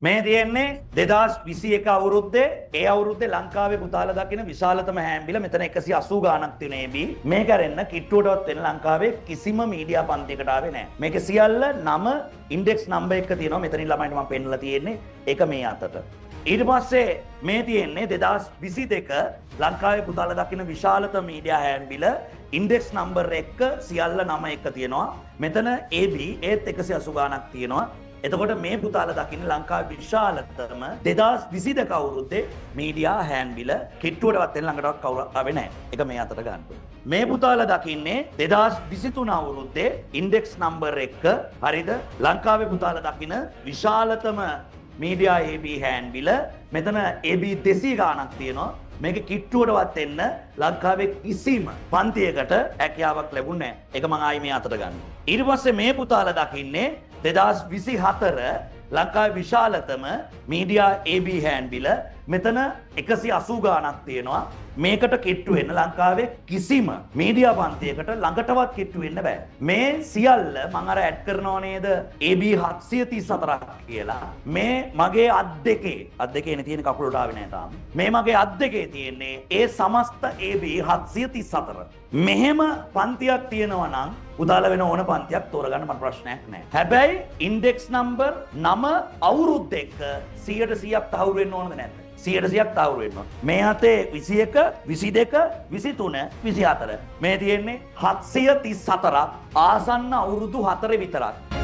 මේ තියෙන්නේ 2021 අවුරුද්දේ ඒ අවුරුද්දේ ලංකාවේ පුතාලා දකින විශාලතම හැම්බිල මෙතන 180 ගාණක් තියෙන AB මේ කරෙන්න කිට්ටුවටවත් වෙන ලංකාවේ කිසිම මීඩියා පන්තියකට ආවේ නැහැ. මේක සියල්ල නම ඉන්ඩෙක්ස් නම්බර් එක තියෙනවා. මෙතනින් ළමයින්ට මම පෙන්නලා තියෙන්නේ ඒක මේ අතට. ඊට පස්සේ මේ තියෙන්නේ 2022 ලංකාවේ පුතාලා දකින විශාලතම මීඩියා හැම්බිල ඉන්ඩෙක්ස් නම්බර් එක සියල්ල නම එක තියෙනවා. මෙතන AB ඒත් 180 ගාණක් තියෙනවා. එතකොට මේ පුතාලා දකින්න ලංකාවේ විශාලතම 2022 අවුරුද්දේ මීඩියා හෑන්ඩ්බිල කිට්ටුවටවත් එන්න ළඟටවත් කවුරු ආවේ නැහැ. ඒක මේ අතට ගන්න. මේ පුතාලා දකින්නේ 2023 අවුරුද්දේ ඉන්ඩෙක්ස් නම්බර් 1 හරිද? ලංකාවේ පුතාලා දකින්න විශාලතම මීඩියා AB හෑන්ඩ්බිල මෙතන AB 200 ගාණක් තියෙනවා. මේක කිට්ටුවටවත් එන්න ලංකාවේ කිසිම පන්තියකට හැකියාවක් ලැබුණේ නැහැ. ඒක මම ආයි මේ අතට ගන්නවා. ඊට පස්සේ මේ පුතාලා දකින්නේ 2024 ලංකාවේ විශාලතම මීඩියා AB හෑන්ඩ්බිල මෙතන 180 ගාණක් තියෙනවා. මේකට කිට්ටු වෙන්න ලංකාවේ කිසිම මීඩියා පන්තියකට ළඟටවත් කිට්ටු වෙන්න බෑ. මේ සියල්ල මම අර ඇඩ් කරනව නේද AB 734ක් කියලා. මේ මගේ අත් දෙකේ නේ තියෙන කකුලට ආවේ නෑ තාම. මේ මගේ අත් දෙකේ තියෙන්නේ ඒ සමස්ත AB 734. මෙහෙම පන්තියක් තියෙනවා නම් උදාලා වෙන ඕන පන්තියක් තෝරගන්න මට ප්‍රශ්නයක් නැහැ. හැබැයි ඉන්ඩෙක්ස් නම්බර් 9 අවුරුද්ද එක්ක 100%ක් තහවුරු වෙන්න ඕනද නැද්ද? 100%ක් තහවුරු වෙන්න ඕන. මේ අතේ 21, 22, 23, 24. මේ තියෙන්නේ 734ක් ආසන්න අවුරුදු 4 විතරක්.